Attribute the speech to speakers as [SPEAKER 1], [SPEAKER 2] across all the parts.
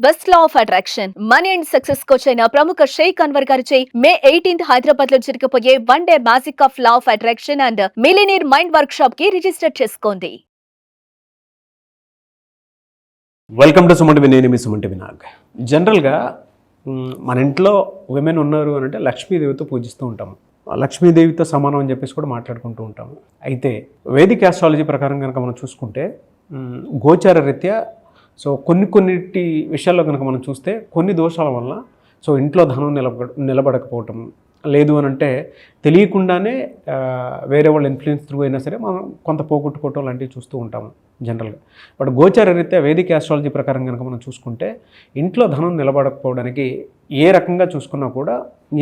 [SPEAKER 1] Best law of attraction money and success coach అయిన ప్రముఖ షేక్ అన్వర్ గారిచే మే 18th హైదరాబాద్ లో జరగబోయే 1 day magic of law of attraction and millionaire mind work shop కి register చేసుకోండి.
[SPEAKER 2] వెల్కమ్ టు సుమంటి నేను మీ సుమంటి వినాగ్. జనరల్గా మన ఇంట్లో విమెన్ ఉన్నారు అని అంటే లక్ష్మీదేవితో పూజిస్తూ ఉంటాము, లక్ష్మీదేవితో సమానం అని చెప్పేసి కూడా మాట్లాడుకుంటూ ఉంటాము. అయితే వేదిక ఆస్ట్రాలజీ ప్రకారం కనుక మనం చూసుకుంటే గోచార రీత్యా కొన్నిటి విషయాల్లో కనుక మనం చూస్తే కొన్ని దోషాల వల్ల ఇంట్లో ధనం నిలబడకపోవటం లేదు అని అంటే తెలియకుండానే వేరే వాళ్ళ ఇన్ఫ్లుయెన్స్ త్రూ అయినా సరే మనం కొంత పోగొట్టుకోవటం లాంటివి చూస్తూ ఉంటాము జనరల్గా. బట్ గోచార రీత్యా వేదిక ఆస్ట్రాలజీ ప్రకారం కనుక మనం చూసుకుంటే ఇంట్లో ధనం నిలబడకపోవడానికి ఏ రకంగా చూసుకున్నా కూడా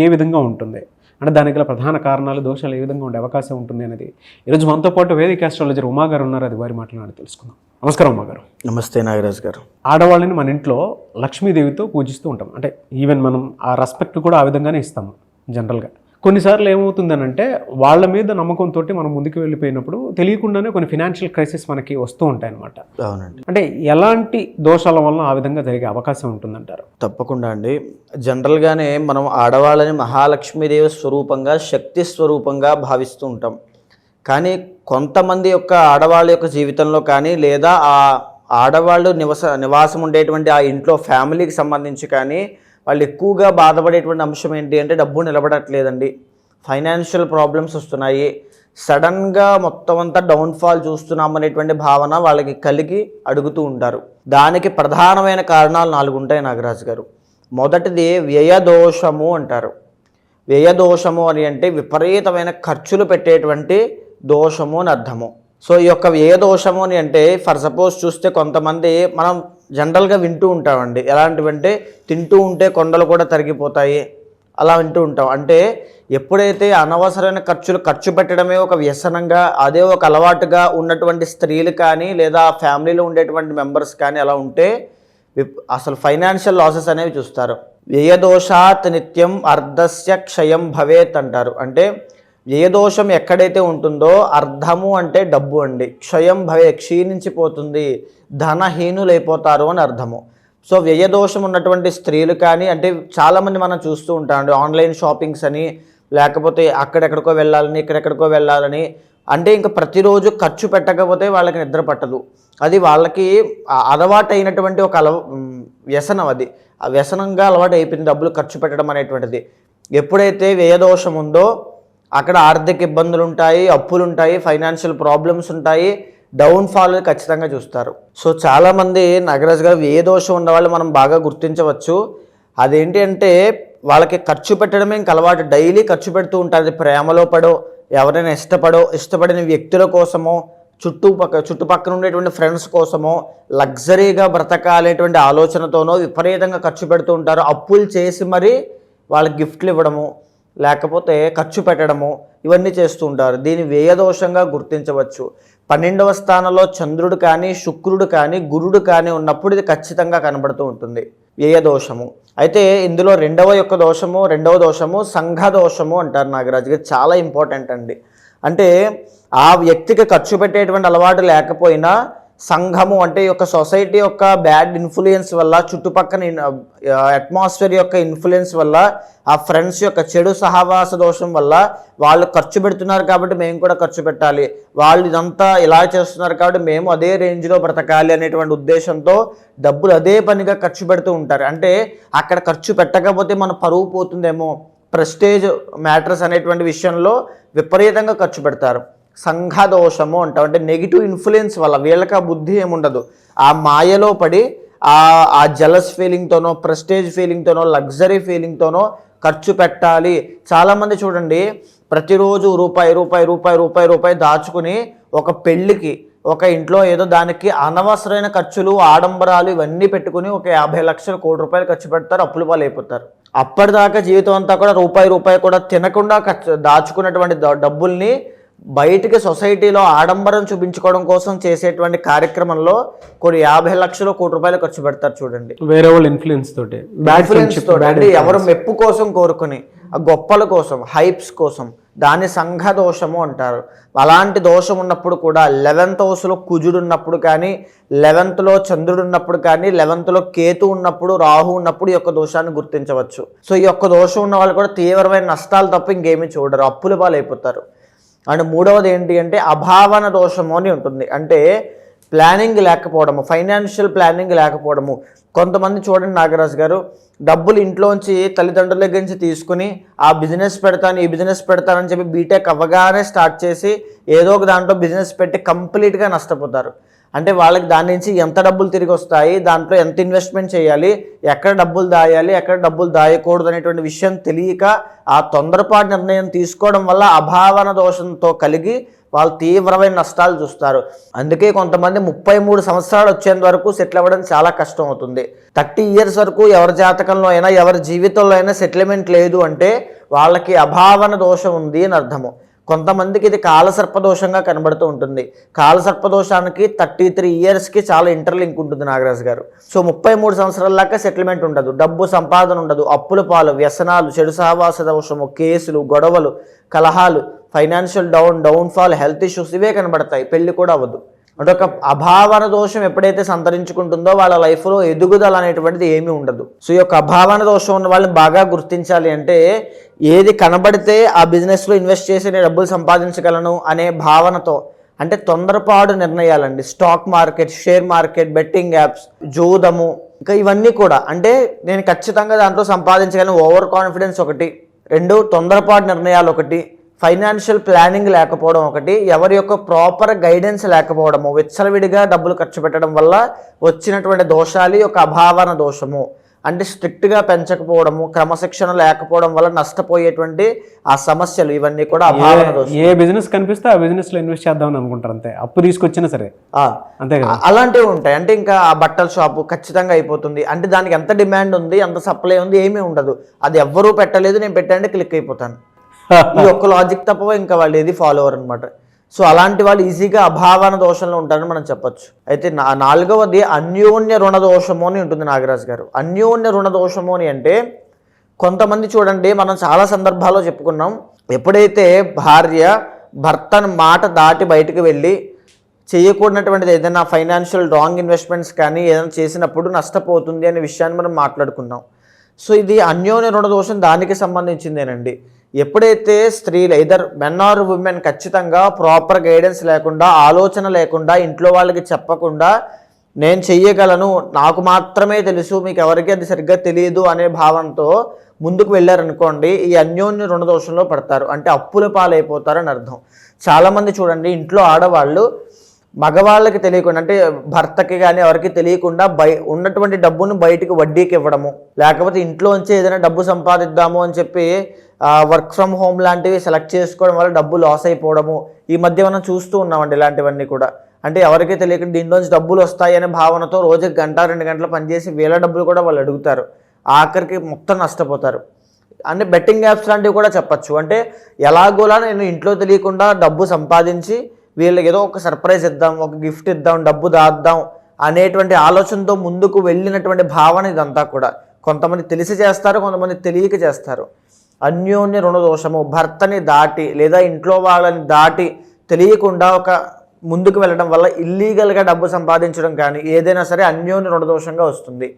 [SPEAKER 2] ఏ విధంగా ఉంటుంది అంటే దానికి గల ప్రధాన కారణాలు, దోషాలు ఏ విధంగా ఉండే అవకాశం ఉంటుంది అనేది ఈరోజు మనతో పాటు వేదిక ఆస్ట్రాలజర్ ఉమా గారు ఉన్నారు. అది వారి మాట్లాడి తెలుసుకుందాం. నమస్కారం ఉమా గారు.
[SPEAKER 3] నమస్తే నాగరాజ్ గారు.
[SPEAKER 2] ఆడవాళ్ళని మన ఇంట్లో లక్ష్మీదేవితో పూజిస్తూ ఉంటాం, అంటే ఈవెన్ మనం ఆ రెస్పెక్ట్ కూడా ఆ విధంగానే ఇస్తాము జనరల్గా. కొన్నిసార్లు ఏమవుతుందనంటే వాళ్ళ మీద నమ్మకంతో మనం ముందుకు వెళ్ళిపోయినప్పుడు తెలియకుండానే కొన్ని ఫినాన్షియల్ క్రైసిస్ మనకి వస్తూ ఉంటాయి అన్నమాట.
[SPEAKER 3] అవునండి.
[SPEAKER 2] అంటే ఎలాంటి దోషాల వల్ల ఆ విధంగా జరిగే అవకాశం ఉంటుందంటారు?
[SPEAKER 3] తప్పకుండా అండి. జనరల్గానే మనం ఆడవాళ్ళని మహాలక్ష్మీదేవి స్వరూపంగా, శక్తి స్వరూపంగా భావిస్తూ ఉంటాం. కానీ కొంతమంది యొక్క ఆడవాళ్ళ యొక్క జీవితంలో కానీ లేదా ఆ ఆడవాళ్ళు నివాసం ఉండేటువంటి ఆ ఇంట్లో ఫ్యామిలీకి సంబంధించి కానీ వాళ్ళు ఎక్కువగా బాధపడేటువంటి అంశం ఏంటి అంటే డబ్బు నిలబడట్లేదండి, ఫైనాన్షియల్ ప్రాబ్లమ్స్ వస్తున్నాయి, సడన్గా మొత్తం అంతా డౌన్ఫాల్ చూస్తున్నాం అనేటువంటి భావన వాళ్ళకి కలిగి అడుగుతూ ఉంటారు. దానికి ప్రధానమైన కారణాలు 4 ఉంటాయి నాగరాజు గారు. మొదటిది వ్యయదోషము అంటారు. వ్యయదోషము అని అంటే విపరీతమైన ఖర్చులు పెట్టేటువంటి దోషము అని అర్థము. ఈ యొక్క వ్యయదోషము అని అంటే ఫర్ సపోజ్ చూస్తే కొంతమంది మనం జనరల్గా వింటూ ఉంటామండి. ఎలాంటివంటే తింటూ ఉంటే కొండలు కూడా తరిగిపోతాయి అలా వింటూ ఉంటాం. అంటే ఎప్పుడైతే అనవసరమైన ఖర్చు పెట్టడమే ఒక వ్యసనంగా, అదే ఒక అలవాటుగా ఉన్నటువంటి స్త్రీలు కానీ లేదా ఫ్యామిలీలో ఉండేటువంటి మెంబర్స్ కానీ అలా ఉంటే అసలు ఫైనాన్షియల్ లాసెస్ అనేవి చూస్తారు. వ్యయదోషాత్ నిత్యం అర్ధస్య క్షయం భవేత్ అంటారు. అంటే వ్యయదోషం ఎక్కడైతే ఉంటుందో అర్ధము అంటే డబ్బు అండి, క్షయం భవే క్షీణించిపోతుంది, ధనహీనులైపోతారు అని అర్థము. వ్యయదోషం ఉన్నటువంటి స్త్రీలు కానీ అంటే చాలామంది మనం చూస్తూ ఉంటామండి, ఆన్లైన్ షాపింగ్స్ అని లేకపోతే అక్కడెక్కడికో వెళ్ళాలని ఇక్కడెక్కడికో వెళ్ళాలని అంటే ఇంకా ప్రతిరోజు ఖర్చు పెట్టకపోతే వాళ్ళకి నిద్ర పట్టదు. అది వాళ్ళకి అలవాటు అయినటువంటి ఒక వ్యసనం, అది ఆ వ్యసనంగా అలవాటు అయిపోయింది డబ్బులు ఖర్చు పెట్టడం అనేటువంటిది. ఎప్పుడైతే వ్యయదోషం ఉందో అక్కడ ఆర్థిక ఇబ్బందులు ఉంటాయి, అప్పులు ఉంటాయి, ఫైనాన్షియల్ ప్రాబ్లమ్స్ ఉంటాయి, డౌన్ఫాల్ ఖచ్చితంగా చూస్తారు. చాలామంది నాగరాజు గారు వ్యయదోషం ఉన్న వాళ్ళు మనం బాగా గుర్తించవచ్చు. అదేంటి అంటే వాళ్ళకి ఖర్చు పెట్టడమే ఇంక అలవాటు, డైలీ ఖర్చు పెడుతూ ఉంటారు. ప్రేమలో పడో, ఎవరైనా ఇష్టపడిన వ్యక్తుల కోసమో, చుట్టుపక్కల ఉండేటువంటి ఫ్రెండ్స్ కోసమో, లగ్జరీగా బ్రతకాలేటువంటి ఆలోచనతోనో విపరీతంగా ఖర్చు పెడుతూ ఉంటారు. అప్పులు చేసి మరీ వాళ్ళకి గిఫ్ట్లు ఇవ్వడము లేకపోతే ఖర్చు పెట్టడము ఇవన్నీ చేస్తూ ఉంటారు. దీన్ని వ్యయదోషంగా గుర్తించవచ్చు. 12వ స్థానంలో చంద్రుడు కానీ శుక్రుడు కానీ గురుడు కానీ ఉన్నప్పుడు ఇది ఖచ్చితంగా కనబడుతూ ఉంటుంది వ్యయదోషము. అయితే ఇందులో రెండవ దోషము సంఘదోషము అంటారు నాగరాజు గారు. చాలా ఇంపార్టెంట్ అండి. అంటే ఆ వ్యక్తికి ఖర్చు పెట్టేటువంటి అలవాటు లేకపోయినా సంఘము అంటే ఈ యొక్క సొసైటీ యొక్క బ్యాడ్ ఇన్ఫ్లుయెన్స్ వల్ల, చుట్టుపక్కల అట్మాస్ఫియర్ యొక్క ఇన్ఫ్లుయెన్స్ వల్ల, ఆ ఫ్రెండ్స్ యొక్క చెడు సహవాస దోషం వల్ల వాళ్ళు ఖర్చు పెడుతున్నారు కాబట్టి మేము కూడా ఖర్చు పెట్టాలి, వాళ్ళు ఇదంతా ఇలా చేస్తున్నారు కాబట్టి మేము అదే రేంజ్లో బ్రతకాలి అనేటువంటి ఉద్దేశంతో డబ్బులు అదే పనిగా ఖర్చు పెడుతూ ఉంటారు. అంటే అక్కడ ఖర్చు పెట్టకపోతే మన పరువు పోతుందేమో, ప్రెస్టేజ్ మ్యాటర్స్ అనేటువంటి విషయంలో విపరీతంగా ఖర్చు పెడతారు. సంఘదోషము అంటాం. అంటే నెగిటివ్ ఇన్ఫ్లుయెన్స్ వల్ల వీళ్ళకి ఆ బుద్ధి ఏముండదు, ఆ మాయలో పడి ఆ జలస్ ఫీలింగ్తోనో, ప్రెస్టేజ్ ఫీలింగ్తోనో, లగ్జరీ ఫీలింగ్తోనో ఖర్చు పెట్టాలి. చాలామంది చూడండి ప్రతిరోజు రూపాయి దాచుకుని ఒక పెళ్ళికి, ఒక ఇంట్లో ఏదో దానికి అనవసరమైన ఖర్చులు, ఆడంబరాలు ఇవన్నీ పెట్టుకుని ఒక 50 లక్షలు, కోటి రూపాయలు ఖర్చు పెడతారు, అప్పుల పాలు అయిపోతారు. అప్పటిదాకా జీవితం అంతా కూడా రూపాయి కూడా తినకుండా దాచుకున్నటువంటి డబ్బుల్ని బయటికి సొసైటీలో ఆడంబరం చూపించుకోవడం కోసం చేసేటువంటి కార్యక్రమంలో కొన్ని 50 లక్షలు, కోటి రూపాయలు ఖర్చు పెడతారు చూడండి.
[SPEAKER 2] వేరే వాళ్ళ ఇన్ఫ్లుయెన్స్ తోటి
[SPEAKER 3] ఎవరు మెప్పు కోసం కోరుకుని, ఆ గొప్పల కోసం, హైప్స్ కోసం, దాన్ని సంఘ దోషము అంటారు. అలాంటి దోషం ఉన్నప్పుడు కూడా 11th హౌస్లో కుజుడు ఉన్నప్పుడు కానీ, 11th చంద్రుడు ఉన్నప్పుడు కానీ, 11th కేతు ఉన్నప్పుడు, రాహు ఉన్నప్పుడు ఈ యొక్క దోషాన్ని గుర్తించవచ్చు. సో ఈ యొక్క దోషం ఉన్న వాళ్ళు కూడా తీవ్రమైన నష్టాలు తప్ప ఇంకేమీ చూడరు, అప్పుల పాలైపోతారు. అండ్ మూడవది ఏంటి అంటే అభావన దోషము అని ఉంటుంది. అంటే ప్లానింగ్ లేకపోవడము, ఫైనాన్షియల్ ప్లానింగ్ లేకపోవడము. కొంతమంది చూడండి నాగరాజు గారు, డబ్బులు ఇంట్లోంచి తల్లిదండ్రుల దగ్గర నుంచి తీసుకుని ఆ బిజినెస్ పెడతాను, ఈ బిజినెస్ పెడతానని చెప్పి బీటెక్ అవ్వగానే స్టార్ట్ చేసి ఏదో ఒక దాంట్లో బిజినెస్ పెట్టి కంప్లీట్గా నష్టపోతారు. అంటే వాళ్ళకి దాని నుంచి ఎంత డబ్బులు తిరిగి వస్తాయి, దాంట్లో ఎంత ఇన్వెస్ట్మెంట్ చేయాలి, ఎక్కడ డబ్బులు దాయాలి, ఎక్కడ డబ్బులు దాయకూడదు అనేటువంటి విషయం తెలియక ఆ తొందరపాటు నిర్ణయం తీసుకోవడం వల్ల అభావన దోషంతో కలిగి వాళ్ళు తీవ్రమైన నష్టాలు చూస్తారు. అందుకే కొంతమంది 33 సంవత్సరాలు వచ్చేంత వరకు సెటిల్ అవ్వడం చాలా కష్టం అవుతుంది. 30 years వరకు ఎవరి జాతకంలో అయినా, ఎవరి జీవితంలో అయినా సెటిల్మెంట్ లేదు అంటే వాళ్ళకి అభావన దోషం ఉంది అని అర్థము. కొంతమందికి ఇది కాలసర్పదోషంగా కనబడుతూ ఉంటుంది. కాలసర్పదోషానికి 33 yearsకి చాలా ఇంటర్లింక్ ఉంటుంది నాగరాజు గారు. సో 33 సంవత్సరాల దాకా సెటిల్మెంట్ ఉండదు, డబ్బు సంపాదన ఉండదు, అప్పుల పాలు, వ్యసనాలు, చెడు సహవాస దోషము, కేసులు, గొడవలు, కలహాలు, ఫైనాన్షియల్ డౌన్ఫాల్, హెల్త్ ఇష్యూస్ ఇవే కనబడతాయి. పెళ్లి కూడా అవ్వదు. అంటే ఒక అభావన దోషం ఎప్పుడైతే సంతరించుకుంటుందో వాళ్ళ లైఫ్లో ఎదుగుదల అనేటువంటిది ఏమీ ఉండదు. సో ఈ యొక్క అభావన దోషం ఉన్న వాళ్ళని బాగా గుర్తించాలి అంటే ఏది కనబడితే ఆ బిజినెస్లో ఇన్వెస్ట్ చేసి నేను డబ్బులు సంపాదించగలను అనే భావనతో, అంటే తొందరపాటు నిర్ణయాలండి, stock market, share market, betting apps, జూదము, ఇంకా ఇవన్నీ కూడా అంటే నేను ఖచ్చితంగా దాంట్లో సంపాదించగలను ఓవర్ కాన్ఫిడెన్స్ ఒకటి, 2 తొందరపాటు నిర్ణయాలు ఒకటి, ఫైనాన్షియల్ ప్లానింగ్ లేకపోవడం ఒకటి, ఎవరి యొక్క ప్రాపర్ గైడెన్స్ లేకపోవడము, విచ్చలవిడిగా డబ్బులు ఖర్చు పెట్టడం వల్ల వచ్చినటువంటి దోషాలు యొక్క అభావన దోషము. అంటే స్ట్రిక్ట్గా పెంచకపోవడము, క్రమశిక్షణ లేకపోవడం వల్ల నష్టపోయేటువంటి ఆ సమస్యలు, ఇవన్నీ కూడా అభావన దోషం.
[SPEAKER 2] ఏ బిజినెస్ కనిపిస్తే ఆ బిజినెస్లో ఇన్వెస్ట్ చేద్దామని అనుకుంటారు, అంతే, అప్పు తీసుకొచ్చినా సరే అంతే కదా.
[SPEAKER 3] అలాంటివి ఉంటాయి. అంటే ఇంకా ఆ బట్టల షాపు ఖచ్చితంగా అయిపోతుంది, అంటే దానికి ఎంత డిమాండ్ ఉంది, ఎంత సప్లై ఉంది, ఏమీ ఉండదు, అది ఎవ్వరూ పెట్టలేదు, నేను పెట్టండి క్లిక్ అయిపోతాను. ఈ ఒక్క లాజిక్ తప్ప ఇంకా వాళ్ళు ఏది ఫాలో అవ్వరు అనమాట. సో అలాంటి వాళ్ళు ఈజీగా అభావన దోషంలో ఉంటారని మనం చెప్పొచ్చు. అయితే 4వది అన్యోన్య రుణ దోషము అని ఉంటుంది నాగరాజు గారు. అన్యోన్య రుణ దోషము అని అంటే కొంతమంది చూడండి, మనం చాలా సందర్భాల్లో చెప్పుకున్నాం, ఎప్పుడైతే భార్య భర్తను మాట దాటి బయటకు వెళ్ళి చేయకూడనటువంటిది ఏదైనా ఫైనాన్షియల్ రాంగ్ ఇన్వెస్ట్మెంట్స్ కానీ ఏదైనా చేసినప్పుడు నష్టపోతుంది అనే విషయాన్ని మనం మాట్లాడుకున్నాం. సో ఇది అన్యోన్య రుణ దోషం దానికి సంబంధించిందేనండి. ఎప్పుడైతే స్త్రీలు ఐదర్ మెన్ ఆర్ ఉమెన్ ఖచ్చితంగా ప్రాపర్ గైడెన్స్ లేకుండా, ఆలోచన లేకుండా, ఇంట్లో వాళ్ళకి చెప్పకుండా నేను చెయ్యగలను, నాకు మాత్రమే తెలుసు, మీకు ఎవరికి అది సరిగ్గా తెలియదు అనే భావంతో ముందుకు వెళ్ళారనుకోండి, ఈ అన్యోన్య రుణ దోషంలో పడతారు, అంటే అప్పుల పాలైపోతారని అర్థం. చాలామంది చూడండి, ఇంట్లో ఆడవాళ్ళు మగవాళ్ళకి తెలియకుండా, అంటే భర్తకి కానీ ఎవరికి తెలియకుండా ఉన్నటువంటి డబ్బును బయటికి వడ్డీకి ఇవ్వడము, లేకపోతే ఇంట్లోంచి ఏదైనా డబ్బు సంపాదిద్దాము అని చెప్పి వర్క్ ఫ్రమ్ హోమ్ లాంటివి సెలెక్ట్ చేసుకోవడం వల్ల డబ్బు లాస్ అయిపోవడము, ఈ మధ్య మనం చూస్తూ ఉన్నామండి ఇలాంటివన్నీ కూడా. అంటే ఎవరికి తెలియకుండా దీంట్లోంచి డబ్బులు వస్తాయి అనే భావనతో రోజుకి 1-2 గంటలు పనిచేసి వేల డబ్బులు కూడా వాళ్ళు అడుగుతారు, ఆఖరికి మొత్తం నష్టపోతారు. అంటే బెట్టింగ్ యాప్స్ లాంటివి కూడా చెప్పచ్చు. అంటే ఎలాగోలా నేను ఇంట్లో తెలియకుండా డబ్బు సంపాదించి వీళ్ళకి ఏదో ఒక సర్ప్రైజ్ ఇద్దాం, ఒక గిఫ్ట్ ఇద్దాం, డబ్బు దాద్దాం అనేటువంటి ఆలోచనతో ముందుకు వెళ్ళినటువంటి భావన ఇదంతా కూడా. కొంతమంది తెలిసి చేస్తారు, కొంతమంది తెలియక చేస్తారు. అన్యోన్య రుణ దోషము, భర్తని దాటి లేదా ఇంట్లో వాళ్ళని దాటి తెలియకుండా ఒక ముందుకు వెళ్ళడం వల్ల ఇల్లీగల్గా డబ్బు సంపాదించడం కానీ ఏదైనా సరే అన్యోన్య రుణ దోషంగా వస్తుంది.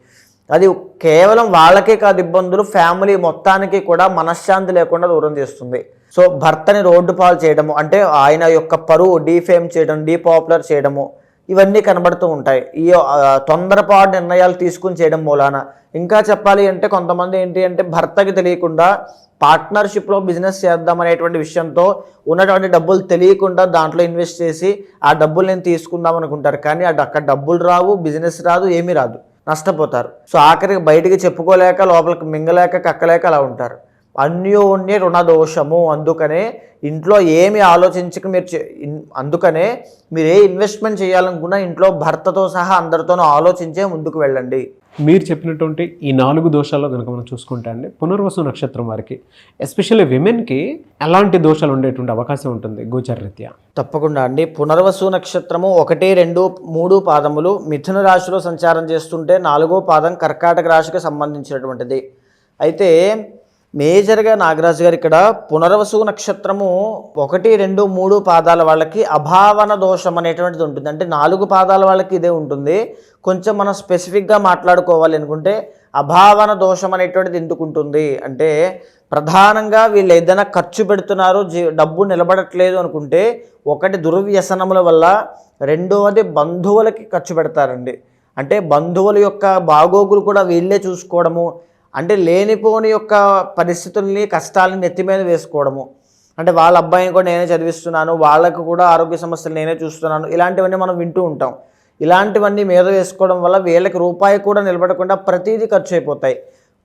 [SPEAKER 3] అది కేవలం వాళ్ళకే కాదు ఇబ్బందులు, ఫ్యామిలీ మొత్తానికి కూడా మనశ్శాంతి లేకుండా దూరం చేస్తుంది. సో భర్తని రోడ్డు పాలు చేయడము, అంటే ఆయన యొక్క పరువు డీఫేమ్ చేయడం, డీపాపులర్ చేయడము, ఇవన్నీ కనబడుతూ ఉంటాయి ఈ తొందరపాటు నిర్ణయాలు తీసుకుని చేయడం మూలాన. ఇంకా చెప్పాలి అంటే కొంతమంది ఏంటి అంటే భర్తకి తెలియకుండా పార్ట్నర్షిప్లో బిజినెస్ చేద్దాం అనేటువంటి విషయంతో ఉన్నటువంటి డబ్బులు తెలియకుండా దాంట్లో ఇన్వెస్ట్ చేసి ఆ డబ్బులు నేను తీసుకుందాం అనుకుంటారు, కానీ అక్కడ డబ్బులు రావు, బిజినెస్ రాదు, ఏమీ రాదు, నష్టపోతారు. సో ఆఖరికి బయటికి చెప్పుకోలేక, లోపలికి మింగలేక, కక్కలేక అలా ఉంటారు. అన్యోన్య రుణ దోషము. అందుకనే ఇంట్లో ఏమి ఆలోచించక అందుకనే మీరు ఏ ఇన్వెస్ట్మెంట్ చేయాలనుకున్నా ఇంట్లో భర్తతో సహా అందరితోనూ ఆలోచించే ముందుకు వెళ్ళండి.
[SPEAKER 2] మీరు చెప్పినటువంటి ఈ 4 దోషాల్లో కనుక మనం చూసుకుంటే అండి, పునర్వసు నక్షత్రం వారికి ఎస్పెషల్లీ విమెన్కి ఎలాంటి దోషాలు ఉండేటువంటి అవకాశం ఉంటుంది గోచరరీత్యా?
[SPEAKER 3] తప్పకుండా అండి. పునర్వసు నక్షత్రము 1, 2, 3 పాదములు మిథున రాశిలో సంచారం చేస్తుంటే 4వ పాదం కర్కాటక రాశికి సంబంధించినటువంటిది. అయితే మేజర్గా నాగరాజు గారు ఇక్కడ పునర్వసు నక్షత్రము 1, 2, 3 పాదాల వాళ్ళకి అభావన దోషం అనేటువంటిది ఉంటుంది. అంటే 4 పాదాల వాళ్ళకి ఇదే ఉంటుంది. కొంచెం మనం స్పెసిఫిక్గా మాట్లాడుకోవాలి అనుకుంటే అభావన దోషం అనేటువంటిది ఎందుకు ఉంటుంది అంటే, ప్రధానంగా వీళ్ళు ఏదైనా ఖర్చు పెడుతున్నారు, డబ్బు నిలబడట్లేదు అనుకుంటే, ఒకటి దుర్వ్యసనముల వల్ల, రెండవది బంధువులకి ఖర్చు పెడతారండి. అంటే బంధువుల యొక్క బాగోగులు కూడా వీళ్ళే చూసుకోవడము, అంటే లేనిపోని యొక్క పరిస్థితుల్ని కష్టాలని నెత్తి మీద వేసుకోవడము. అంటే వాళ్ళ అబ్బాయిని కూడా నేనే చదివిస్తున్నాను, వాళ్ళకు కూడా ఆరోగ్య సమస్యలు నేనే చూస్తున్నాను, ఇలాంటివన్నీ మనం వింటూ ఉంటాం. ఇలాంటివన్నీ మీద వేసుకోవడం వల్ల వీళ్ళకి రూపాయి కూడా నిలబడకుండా ప్రతిదీ ఖర్చు అయిపోతాయి.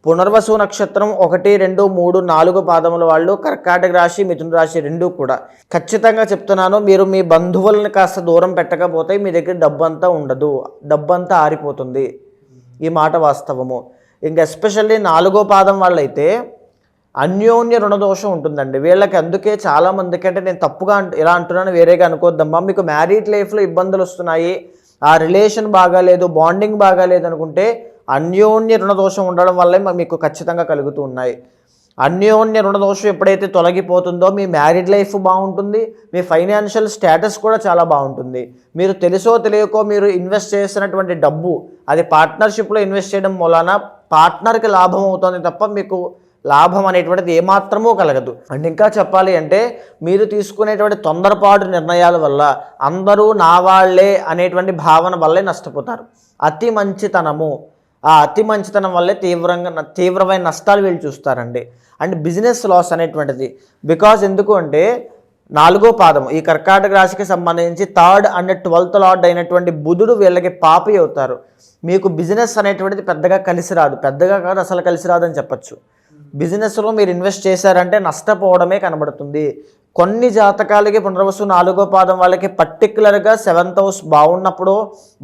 [SPEAKER 3] పునర్వసు నక్షత్రం 1, 2, 3, 4 పాదముల వాళ్ళు కర్కాటక రాశి, మిథున రాశి 2 కూడా ఖచ్చితంగా చెప్తున్నాను, మీరు మీ బంధువులను కాస్త దూరం పెట్టకపోతే మీ దగ్గర డబ్బంతా ఉండదు, డబ్బంతా ఆరిపోతుంది. ఈ మాట వాస్తవము. ఇంకా ఎస్పెషల్లీ 4వ పాదం వాళ్ళైతే అన్యోన్య రుణదోషం ఉంటుందండి వీళ్ళకి. అందుకే చాలామందికి, అంటే నేను తప్పుగా ఇలా అంటున్నాను, వేరేగా అనుకోద్దమ్మా, మీకు మ్యారీడ్ లైఫ్లో ఇబ్బందులు వస్తున్నాయి, ఆ రిలేషన్ బాగాలేదు, బాండింగ్ బాగాలేదు అనుకుంటే అన్యోన్య రుణదోషం ఉండడం వల్లే మీకు ఖచ్చితంగా కలుగుతూ ఉన్నాయి. అన్యోన్య రుణదోషం ఎప్పుడైతే తొలగిపోతుందో మీ మ్యారీడ్ లైఫ్ బాగుంటుంది, మీ ఫైనాన్షియల్ స్టేటస్ కూడా చాలా బాగుంటుంది. మీరు తెలుసో తెలియకో మీరు ఇన్వెస్ట్ చేసినటువంటి డబ్బు అది పార్ట్నర్షిప్లో ఇన్వెస్ట్ చేయడం మూలాన పార్ట్నర్కి లాభం అవుతుంది తప్ప మీకు లాభం అనేటువంటిది ఏమాత్రమూ కలగదు. అండ్ ఇంకా చెప్పాలి అంటే, మీరు తీసుకునేటువంటి తొందరపాటు నిర్ణయాల వల్ల అందరూ నా వాళ్లే అనేటువంటి భావన వల్లే నష్టపోతారు. అతి మంచితనము, ఆ అతి మంచితనం వల్లే తీవ్రమైన నష్టాలు వీళ్ళు చూస్తారండి. అండ్ బిజినెస్ లాస్ అనేటువంటిది బికాజ్ ఎందుకు అంటే 4వ పాదం ఈ కర్కాటక రాశికి సంబంధించి 3rd and 12th లార్డ్ అయినటువంటి బుధుడు వీళ్ళకి పాపి అవుతారు. మీకు బిజినెస్ అనేటువంటిది పెద్దగా కలిసి రాదు, పెద్దగా కాదు అసలు కలిసి రాదని చెప్పచ్చు. బిజినెస్లో మీరు ఇన్వెస్ట్ చేశారంటే నష్టపోవడమే కనబడుతుంది. కొన్ని జాతకాలకి పునర్వసు 4వ పాదం వాళ్ళకి పర్టికులర్గా 7th హౌస్ బాగున్నప్పుడు,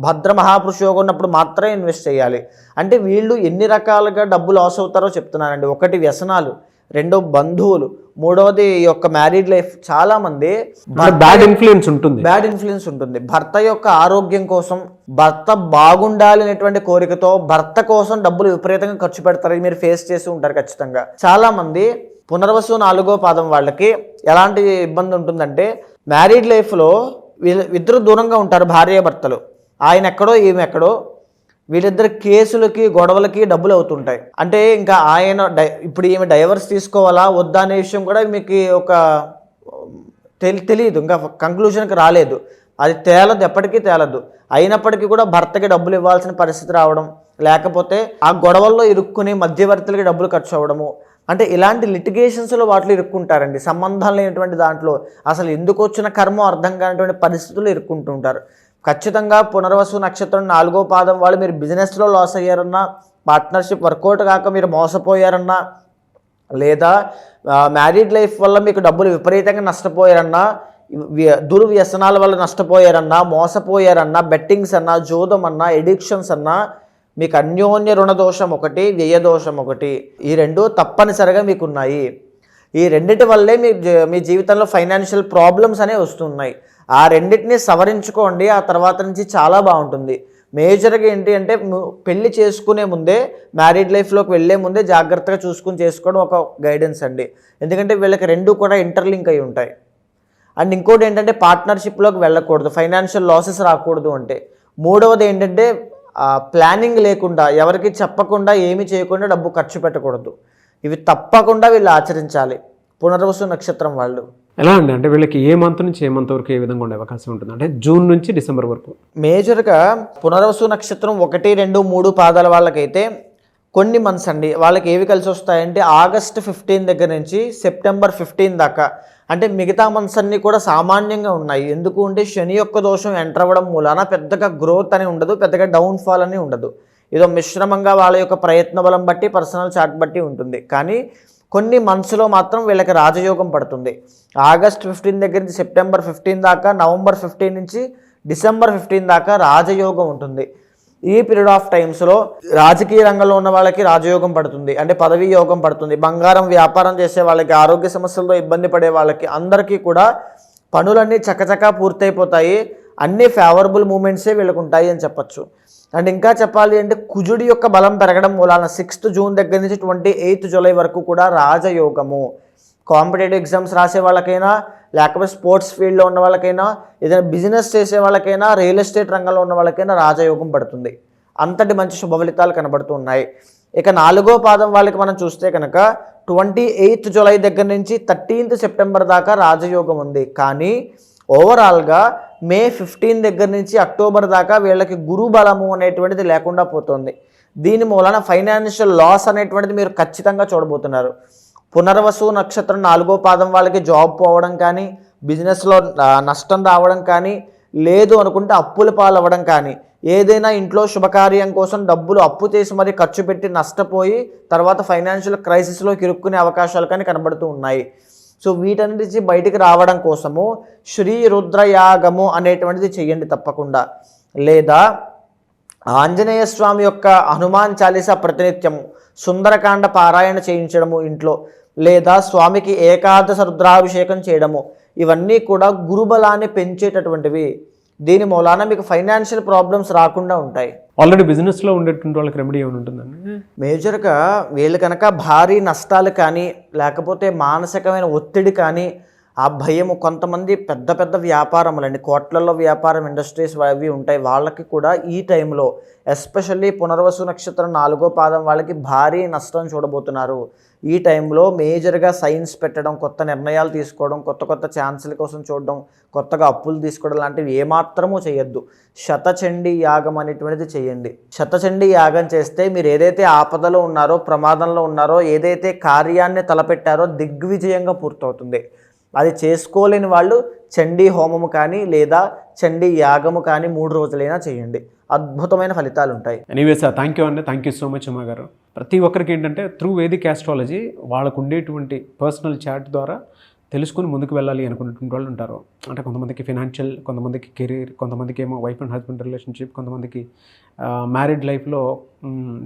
[SPEAKER 3] భద్ర మహాపురుషయోగం ఉన్నప్పుడు మాత్రమే ఇన్వెస్ట్ చేయాలి. అంటే వీళ్ళు ఎన్ని రకాలుగా డబ్బు లాస్ అవుతారో చెప్తున్నానండి. 1 వ్యసనాలు, 2 బంధువులు, 3వది ఈ యొక్క మ్యారీడ్ లైఫ్. చాలామంది
[SPEAKER 2] బ్యాడ్ ఇన్ఫ్లుయెన్స్
[SPEAKER 3] ఉంటుంది. భర్త యొక్క ఆరోగ్యం కోసం, భర్త బాగుండాలి అనేటువంటి కోరికతో భర్త కోసం డబ్బులు విపరీతంగా ఖర్చు పెడతారు. మీరు ఫేస్ చేసి ఉంటారు ఖచ్చితంగా. చాలామంది పునర్వసు 4వ పాదం వాళ్ళకి ఎలాంటి ఇబ్బంది ఉంటుందంటే, మ్యారీడ్ లైఫ్లో ఇద్దరు దూరంగా ఉంటారు, భార్యాభర్తలు. ఆయన ఎక్కడో ఈమె ఎక్కడో, వీళ్ళిద్దరు కేసులకి గొడవలకి డబ్బులు అవుతుంటాయి. అంటే ఇంకా ఆయన ఇప్పుడు ఈమె డైవర్స్ తీసుకోవాలా వద్దా అనే విషయం కూడా మీకు ఒక తెలియదు, ఇంకా కంక్లూజన్కి రాలేదు. అది తేలదు, ఎప్పటికీ తేలదు. అయినప్పటికీ కూడా భర్తకి డబ్బులు ఇవ్వాల్సిన పరిస్థితి రావడం, లేకపోతే ఆ గొడవల్లో ఇరుక్కుని మధ్యవర్తులకి డబ్బులు ఖర్చు అవ్వడము, అంటే ఇలాంటి లిటిగేషన్స్లో వాటిలో ఇరుక్కుంటారండి. సంబంధం లేనటువంటి దాంట్లో అసలు ఎందుకు వచ్చిన కర్మో అర్థం కానటువంటి పరిస్థితుల్లో ఇరుక్కుంటుంటారు. ఖచ్చితంగా పునర్వసు నక్షత్రం 4వ పాదం వాళ్ళు మీరు బిజినెస్లో లాస్ అయ్యారన్నా, పార్ట్నర్షిప్ వర్కౌట్ కాక మీరు మోసపోయారన్నా, లేదా మ్యారీడ్ లైఫ్ వల్ల మీకు డబ్బులు విపరీతంగా నష్టపోయారన్నా, దుర్వ్యసనాల వల్ల నష్టపోయారన్నా, మోసపోయారన్నా, బెట్టింగ్స్ అన్నా, జోదం అన్నా, ఎడిక్షన్స్ అన్నా, మీకు అన్యోన్య రుణదోషం 1, వ్యయదోషం 1, ఈ 2 తప్పనిసరిగా మీకు ఉన్నాయి. ఈ రెండిటి వల్లే మీ జీవితంలో ఫైనాన్షియల్ ప్రాబ్లమ్స్ అనేవి వస్తున్నాయి. ఆ రెండింటిని సవరించుకోండి, ఆ తర్వాత నుంచి చాలా బాగుంటుంది. మేజర్గా ఏంటి అంటే, పెళ్లి చేసుకునే ముందే, మ్యారీడ్ లైఫ్లోకి వెళ్ళే ముందే జాగ్రత్తగా చూసుకుని చేసుకోవడం ఒక గైడెన్స్ అండి. ఎందుకంటే వీళ్ళకి 2 కూడా ఇంటర్లింక్ అయి ఉంటాయి. అండ్ ఇంకోటి ఏంటంటే, పార్ట్నర్షిప్లోకి వెళ్ళకూడదు, ఫైనాన్షియల్ లాసెస్ రాకూడదు అంటే. 3వది ఏంటంటే, ప్లానింగ్ లేకుండా, ఎవరికి చెప్పకుండా, ఏమి చేయకుండా డబ్బు ఖర్చు పెట్టకూడదు. ఇవి తప్పకుండా వీళ్ళు ఆచరించాలి పునర్వసు నక్షత్రం వాళ్ళు.
[SPEAKER 2] ఎలా అండి, అంటే వీళ్ళకి ఏ మంత్ నుంచి ఏ మంత్ వరకు ఏ విధంగా ఉండే అవకాశం ఉంటుంది? అంటే జూన్ నుంచి డిసెంబర్ వరకు.
[SPEAKER 3] మేజర్గా పునర్వసు నక్షత్రం 1, 2, 3 పాదాల వాళ్ళకైతే కొన్ని మంత్స్ అండి వాళ్ళకి ఏవి కలిసి వస్తాయంటే, ఆగస్ట్ 15 దగ్గర నుంచి సెప్టెంబర్ 15 దాకా. అంటే మిగతా మంత్స్ అన్నీ కూడా సామాన్యంగా ఉన్నాయి. ఎందుకు అంటే శని యొక్క దోషం ఎంటర్ అవ్వడం మూలాన పెద్దగా గ్రోత్ అని ఉండదు, పెద్దగా డౌన్ఫాల్ అని ఉండదు. ఏదో మిశ్రమంగా వాళ్ళ యొక్క ప్రయత్న బలం బట్టి, పర్సనల్ చార్ట్ బట్టి ఉంటుంది. కానీ కొన్ని మంత్స్లో మాత్రం వీళ్ళకి రాజయోగం పడుతుంది. ఆగస్ట్ 15 దగ్గర నుంచి సెప్టెంబర్ 15 దాకా, నవంబర్ 15 నుంచి డిసెంబర్ 15 దాకా రాజయోగం ఉంటుంది. ఈ పీరియడ్ ఆఫ్ టైమ్స్లో రాజకీయ రంగంలో ఉన్న వాళ్ళకి రాజయోగం పడుతుంది, అంటే పదవీ యోగం పడుతుంది. బంగారం వ్యాపారం చేసే వాళ్ళకి, ఆరోగ్య సమస్యలతో ఇబ్బంది పడే వాళ్ళకి అందరికీ కూడా పనులన్నీ చకచకా పూర్తయిపోతాయి. అన్ని ఫేవరబుల్ మూమెంట్సే వీళ్ళకు ఉంటాయి అని చెప్పచ్చు. అండ్ ఇంకా చెప్పాలి అంటే కుజుడి యొక్క బలం పెరగడం మూలాన 6th జూన్ దగ్గర నుంచి 28th జూలై వరకు కూడా రాజయోగము. కాంపిటేటివ్ ఎగ్జామ్స్ రాసే వాళ్ళకైనా, లేకపోతే స్పోర్ట్స్ ఫీల్డ్లో ఉన్న వాళ్ళకైనా, ఏదైనా బిజినెస్ చేసే వాళ్ళకైనా, రియల్ ఎస్టేట్ రంగంలో ఉన్న వాళ్ళకైనా రాజయోగం పడుతుంది. అంతటి మంచి శుభ ఫలితాలు కనబడుతూ ఉన్నాయి. ఇక 4వ పాదం వాళ్ళకి మనం చూస్తే కనుక 28th జూలై దగ్గర నుంచి 13th సెప్టెంబర్ దాకా రాజయోగం ఉంది. కానీ ఓవరాల్గా మే 15 దగ్గర నుంచి అక్టోబర్ దాకా వీళ్ళకి గురు బలము అనేటువంటిది లేకుండా పోతుంది. దీని మూలన ఫైనాన్షియల్ లాస్ అనేటువంటిది మీరు ఖచ్చితంగా చూడబోతున్నారు. పునర్వసు నక్షత్రం 4వ పాదం వాళ్ళకి జాబ్ పోవడం కానీ, బిజినెస్లో నష్టం రావడం కానీ, లేదు అనుకుంటే అప్పుల పాలవ్వడం కానీ, ఏదైనా ఇంట్లో శుభకార్యం కోసం డబ్బులు అప్పు చేసి మరీ ఖర్చు పెట్టి నష్టపోయి తర్వాత ఫైనాన్షియల్ క్రైసిస్లో ఇరుక్కునే అవకాశాలు కానీ కనబడుతూ ఉన్నాయి. సో వీటన్నిటి నుంచి బయటికి రావడం కోసము శ్రీ రుద్రయాగము అనేటువంటిది చెయ్యండి తప్పకుండా. లేదా ఆంజనేయ స్వామి యొక్క హనుమాన్ చాలీసా ప్రతినిత్యము, సుందరకాండ పారాయణ చేయించడము ఇంట్లో, లేదా స్వామికి ఏకాదశ రుద్రాభిషేకం చేయడము, ఇవన్నీ కూడా గురుబలాన్ని పెంచేటటువంటివి. దీని మూలాన మీకు ఫైనాన్షియల్ ప్రాబ్లమ్స్ రాకుండా ఉంటాయి.
[SPEAKER 2] ఆల్రెడీ బిజినెస్లో ఉండేటువంటి వాళ్ళకి రెమెడీ ఏమైనా ఉంటుందండి?
[SPEAKER 3] మేజర్గా వీళ్ళు కనుక భారీ నష్టాలు కానీ, లేకపోతే మానసికమైన ఒత్తిడి కానీ, ఆ భయము, కొంతమంది పెద్ద పెద్ద వ్యాపారములండి, కోట్లలో వ్యాపారం ఇండస్ట్రీస్ అవి ఉంటాయి, వాళ్ళకి కూడా ఈ టైంలో ఎస్పెషల్లీ పునర్వసు నక్షత్రం 4వ పాదం వాళ్ళకి భారీ నష్టం చూడబోతున్నారు. ఈ టైంలో మేజర్గా సైన్స్ పెట్టడం, కొత్త నిర్ణయాలు తీసుకోవడం, కొత్త కొత్త ఛాన్సుల కోసం చూడడం, కొత్తగా అప్పులు తీసుకోవడం లాంటివి ఏమాత్రమూ చేయొద్దు. శతచండీ యాగం అనేటువంటిది చేయండి. శతచండీ యాగం చేస్తే మీరు ఏదైతే ఆపదలో ఉన్నారో, ప్రమాదంలో ఉన్నారో, ఏదైతే కార్యాన్ని తలపెట్టారో దిగ్విజయంగా పూర్తవుతుంది. అది చేసుకోలేని వాళ్ళు చండీ హోమము కానీ, లేదా చండీ యాగము కానీ 3 రోజులైనా చేయండి. అద్భుతమైన ఫలితాలు ఉంటాయి.
[SPEAKER 2] ఎనీవేస్ థ్యాంక్ యూ అండి, థ్యాంక్ యూ సో మచ్ అమ్మ గారు. ప్రతి ఒక్కరికి ఏంటంటే త్రూ వేదిక్ ఆస్ట్రాలజీ వాళ్ళకు ఉండేటువంటి పర్సనల్ చాట్ ద్వారా తెలుసుకుని ముందుకు వెళ్ళాలి అనుకున్నటువంటి వాళ్ళు ఉంటారు. అంటే కొంతమందికి ఫినాన్షియల్, కొంతమందికి కెరీర్, కొంతమందికి ఏమో వైఫ్ అండ్ హస్బెండ్ రిలేషన్షిప్, కొంతమందికి మ్యారీడ్ లైఫ్లో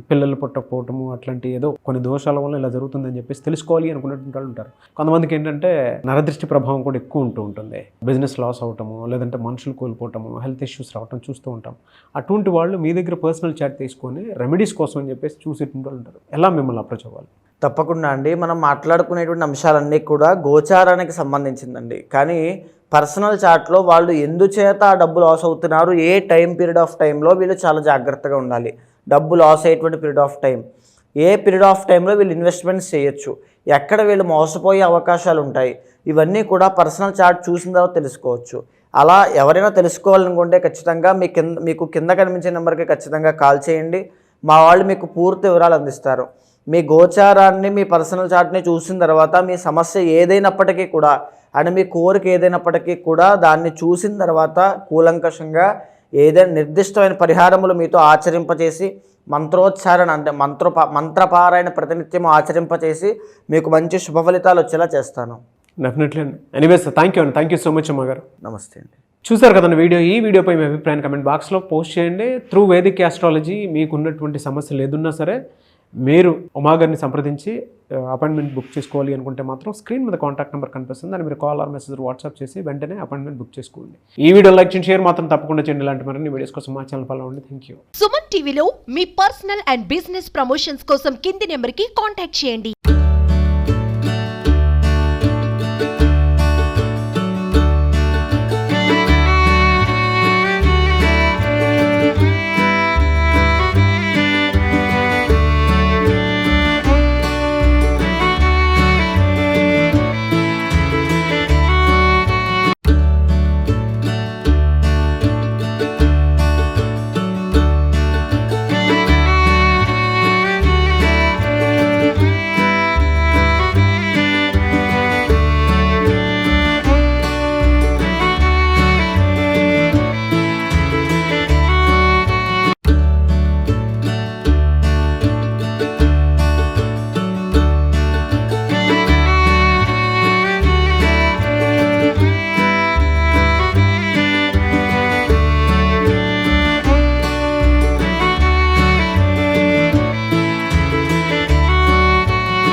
[SPEAKER 2] పిల్లలు పుట్టకపోవటము, అట్లాంటి ఏదో కొన్ని దోషాల వల్ల ఇలా జరుగుతుందని చెప్పేసి తెలుసుకోవాలి అనుకున్నటువంటి వాళ్ళు ఉంటారు. కొంతమందికి ఏంటంటే నరదృష్టి ప్రభావం కూడా ఎక్కువ ఉంటూ ఉంటుంది. బిజినెస్ లాస్ అవటము, లేదంటే మనుషులు కోల్పోవటము, హెల్త్ ఇష్యూస్ రావటం చూస్తూ ఉంటాం. అటువంటి వాళ్ళు మీ దగ్గర పర్సనల్ చాట్ తీసుకొని రెమెడీస్ కోసం అని చెప్పేసి చూసేటువంటి వాళ్ళు ఉంటారు. ఎలా మిమ్మల్ని అప్రోచ్ అవ్వాలి?
[SPEAKER 3] తప్పకుండా అండి. మనం మాట్లాడుకునేటువంటి అంశాలన్నీ కూడా గోచారానికి సంబంధించిందండి. కానీ పర్సనల్ చాట్లో వాళ్ళు ఎందుచేత ఆ డబ్బు లాస్ అవుతున్నారు, ఏ టైం పీరియడ్ ఆఫ్ టైంలో వీళ్ళు చాలా జాగ్రత్తగా ఉండాలి. డబ్బు లాస్ అయ్యేటువంటి period of time, a period of టైంలో వీళ్ళు ఇన్వెస్ట్మెంట్స్ చేయొచ్చు, ఎక్కడ వీళ్ళు మోసపోయే అవకాశాలు ఉంటాయి, ఇవన్నీ కూడా పర్సనల్ చార్ట్ చూసిన తర్వాత తెలుసుకోవచ్చు. అలా ఎవరైనా తెలుసుకోవాలనుకుంటే ఖచ్చితంగా మీకు కింద కనిపించే నెంబర్కి ఖచ్చితంగా కాల్ చేయండి. మా వాళ్ళు మీకు పూర్తి వివరాలు అందిస్తారు. మీ గోచారాన్ని, మీ పర్సనల్ చార్ట్ని చూసిన తర్వాత మీ సమస్య ఏదైనప్పటికీ కూడా, అండ్ మీ కోరిక ఏదైనప్పటికీ కూడా దాన్ని చూసిన తర్వాత కూలంకషంగా ఏదైనా నిర్దిష్టమైన పరిహారములు మీతో ఆచరింపచేసి, మంత్రోచ్చారణ అంటే మంత్రపారాయణ ప్రతినిత్యం ఆచరింపచేసి మీకు మంచి శుభ ఫలితాలు వచ్చేలా చేస్తాను.
[SPEAKER 2] డెఫినెట్లీ అండి. ఎనీవేస్ థ్యాంక్ యూ అండి, థ్యాంక్ యూ సో మచ్ అమ్మ గారు.
[SPEAKER 3] నమస్తే అండి.
[SPEAKER 2] చూసారు కదండి వీడియో. ఈ వీడియోపై మీ అభిప్రాయాన్ని కమెంట్ బాక్స్లో పోస్ట్ చేయండి. త్రూ వేదిక్ ఆస్ట్రాలజీ మీకున్నటువంటి సమస్యలు ఏదున్నా సరే మీరు ఉమాగారిని సంప్రదించి అపాయింట్మెంట్ బుక్ చేసుకోవాలి అనుకుంటే మాత్రం స్క్రీన్ మీద కాంటాక్ట్ నెంబర్ కనిపిస్తుంది, దాన్ని మీరు కాల్ ఆర్ మెసేజ్ వాట్సాప్ చేసి వెంటనే అపాయింట్మెంట్ బుక్ చేసుకోండి. ఈ వీడియో లైక్ చేయండి, షేర్ మాత్రం తప్పకుండా చేయండి. ఇలాంటి మరిన్ని వీడియోస్ కోసం మా ఛానల్ ఫాలో అవ్వండి. Thank you.
[SPEAKER 4] సుమన్ టీవీలో మీ పర్సనల్ అండ్ బిజినెస్ ప్రమోషన్స్ కోసం కింది నెంబర్కి కాంటాక్ట్ చేయండి.